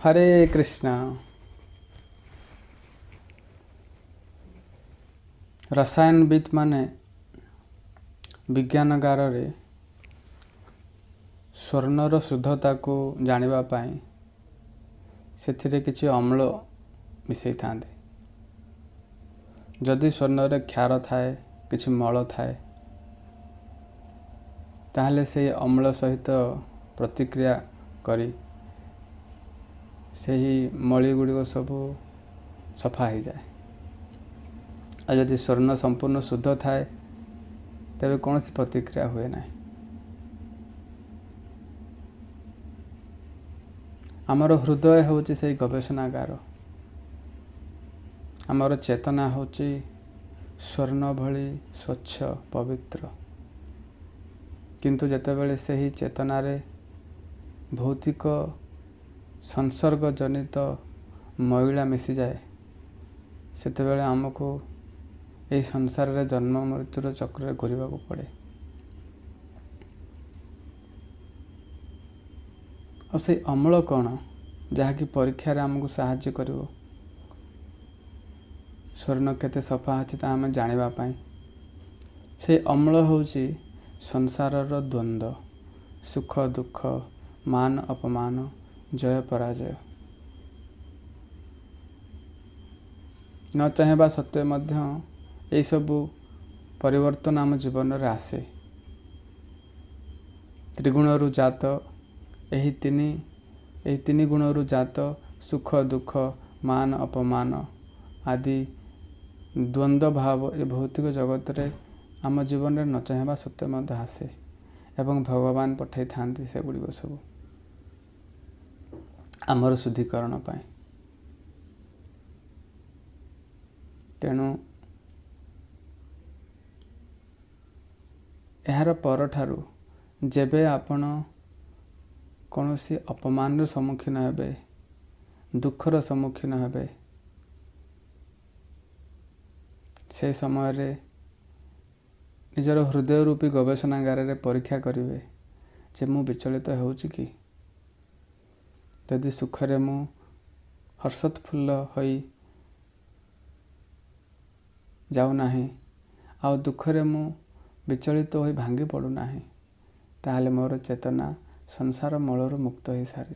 हरे कृष्ण। रसायनविद माने विज्ञानगार रे स्वर्णर शुद्धता को जानिबा पाई सेथिरे किछि अम्ल मिसई थांदे। जदि स्वर्णरे क्षार थाए किछि मल थाए ताहले से अम्ल सहित प्रतिक्रिया करी सही मली गुड़िक सब सफा हो जाए। और जदि स्वर्ण संपूर्ण शुद्ध थाए तेरे कौन सी प्रतिक्रिया हुए ना। आमर हृदय होची से गवेषणागार, आमर चेतना होची स्वर्ण भली स्वच्छ पवित्र। किंतु जेतेबेले सही चेतनारे भौतिक संसर्ग जनित मैला मिसी जाए सेतेबेले आमको यही संसार रे जन्म मृत्युर चक्र घूरवा को पड़े। और से अम्ल कौन जहाँकि परीक्षा रे आमको साहाय्य करिवो। स्वर्ण केते सफा अछि ता आमे जानिबा पाई से अम्ल होची संसार रो द्वंद्व, सुख दुख, मान अपमान, जय पराजय। न चाहेबा सत्वे मध्य यही सबू परिवर्तन आम जीवन रे आसे। त्रिगुणरु जात यही तीन गुणरु जात सुख दुख, मान अपमान आदि द्वंद्व भाव ए भौतिक जगत रे आम जीवन रे न चाहेबा सत्वे मध्य आसे एवं भगवान पठाई थांती से गुड़िक सब आमर शुद्धिकरण पाए। तेणु यार परठारु जेबे आपण कौनसी अपमान सम्मुखीन हेबे, दुखर सम्मुखीन हेबे, से समय रे निजर हृदय रूपी गवेषणागार रे परीक्षा करिवे जे मु विचलित होउछि कि। यदि सुखरे मु हर्षोत्फुल्ल होई जाऊ नाही आ दुखरे मु विचलित होई भांगी पड़ू नाही ताहले मोर चेतना संसार मलर मुक्त हो सारी।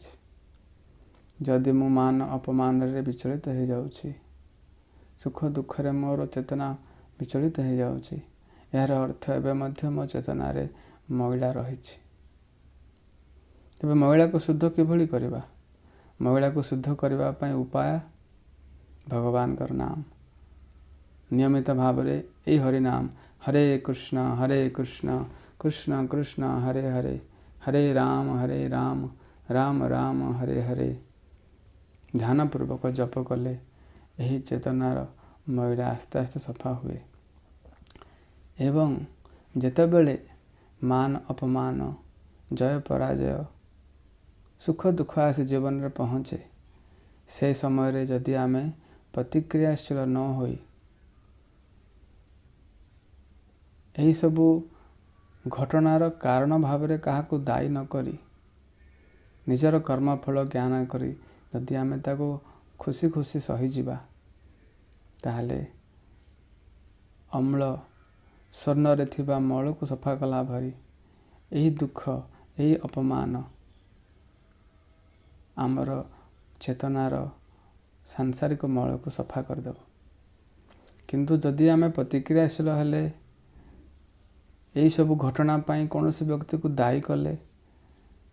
जदि मु मान अपमान रे विचलित हो जाउछि, सुख दुखरे मोर चेतना विचलित हो जाउछि, यार अर्थ एवं मध्य मो चेतना रे मैला रहिछि। तबे मैला को शुद्ध किभली करिबा? मैला को शुद्ध करबा पई उपाय भगवान कर नाम नियमित भाव रे ए हरि नाम हरे कृष्ण कृष्ण कृष्ण हरे हरे, हरे राम राम राम हरे हरे ध्यान पूर्वक जप कले यही चेतनार मैला आस्ते आस्ते सफा हुए। एवं जेतेबेले मान अपमान, जय पराजय, सुख दुख आसी जीवन रे पहुँचे से समय रे जदि आमे प्रतिक्रियाशील न होई यही सबू घटनार कारण भाव रे काहाकू दायी न करी निजर कर्मफल ज्ञान करी जदि आमे ताको खुशी खुशी सही जीवा ताहले अम्ल स्वर्ण रे थिबा मल को सफा कला भरी यही दुख यही अपमान आमर चेतनार सांसारिक मल को सफा करदेव। किंतु जदि आमे प्रतिक्रियाशील हेले यही सब घटना पाई कौन से व्यक्ति को दायी कले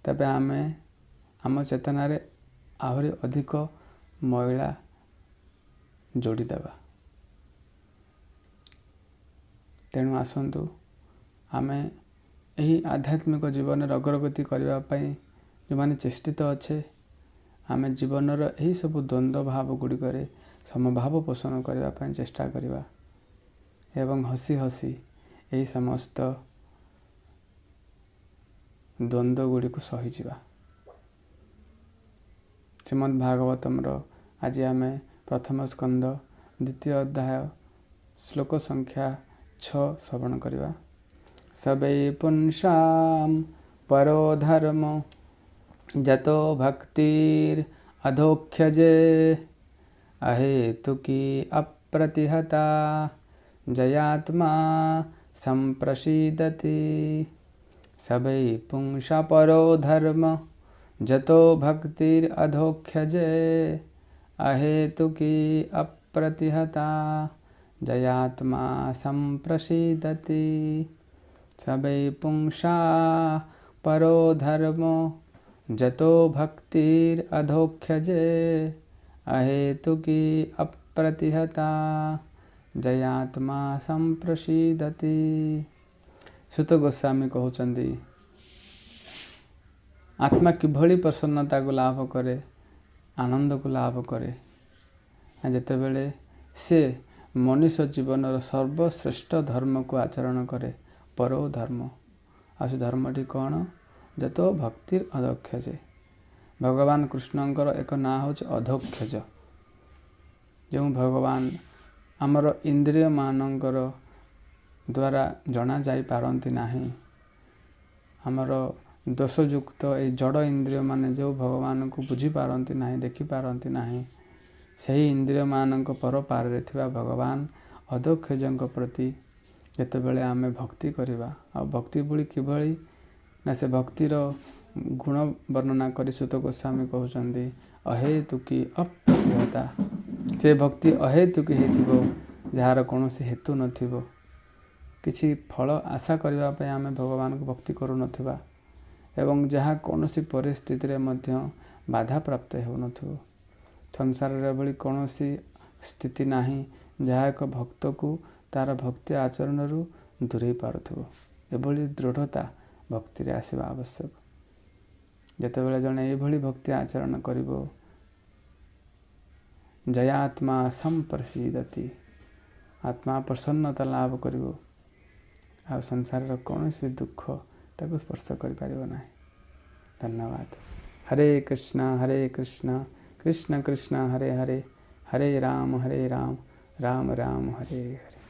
तबे आमे आम चेतना रे आहरी अधिक मैला जोड़ी देबा। तेणु आसंतु आमे यही आध्यात्मिक जीवन रे अग्रगति करबा पई जो माने चेष्टित अच्छे आमे जीवन रो यही सब द्वंद्व भाव गुड़ी करे समभाव पोषण करबा पई चेष्टा करबा एवं हसी हसी यही समस्त द्वंद्व गुड़ी को सही जीवा। श्रीमद् भागवतम रो आज आमे प्रथम स्कंद द्वितीय अध्याय श्लोक संख्या 6 श्रवण करवा। सबे पुंसाम परो धर्म जतो भक्तिर अधोक्षजे अहेतुकी अप्रतिहता जयात्मा संप्रसीदति सबै पुंसा परो धर्म जतो भक्तिरधोक्षजे अहेतुकी अप्रतिहता जयात्मा संप्रसीदति सबै पुंसा परो धर्म जतो भक्तिरधोक्षजे अहेतुकी अप्रतिहता जयात्मा संप्रसीदति। सुत गोस्वामी कहउचंदी आत्मा किभଳି प्रसन्नता को लाभ करे, आनंद को लाभ करे जेतेबेले से मनुष्य जीवन सर्वश्रेष्ठ धर्म को आचरण करे, परो धर्म। आसु धर्मटी कौन? जतो भक्तिर अधोक्षजे। भगवान कृष्णंकर एक ना हूँ अधोक्षज, जो भगवान आमर इंद्रिय मानकर द्वारा जना जाई पारंती नाही। आमर दोषयुक्त ये जड़ इंद्रिय माने जो भगवान को बुझी पारंती नाही, देखि पारंती नाही, सही इंद्रिय मानक पर पारे थिबा भगवान अधोक्षजଙ୍କ प्रति जेतेबेले आमे भक्ति करिबा। आ भक्ति बुली किभଳି ना से भक्तिर गुण वर्णना करी सुत गोस्वामी कहउचंदी अहेतुकी अप्रतिहता। से भक्ति अहेतुकी हेतिबो, जार कोनोसी हेतु नथिबो, किछि फल आशा करिबा पय आमे भगवान को भक्ति करू नथिबा एवं जहाँ कोनोसी परिस्थिति रे मध्य बाधा प्राप्त हो नथिबो। संसार रे भली कोनोसी स्थिति नाही जहाँ एक भक्त को तार भक्ति आचरण रु दूरे पारुथबो। एभली दृढ़ता भक्ति रे आसीबा आवश्यक। जेतेबेले जने एभली भक्ति आचरण करिबो जयात्मा संप्रसीदति, आत्मा प्रसन्नता लाभ करिबो। आ संसार रो कोनोसी दुख ताको स्पर्श करि पारिबो नाही। धन्यवाद। हरे कृष्ण कृष्ण कृष्ण हरे हरे, हरे राम राम राम हरे हरे।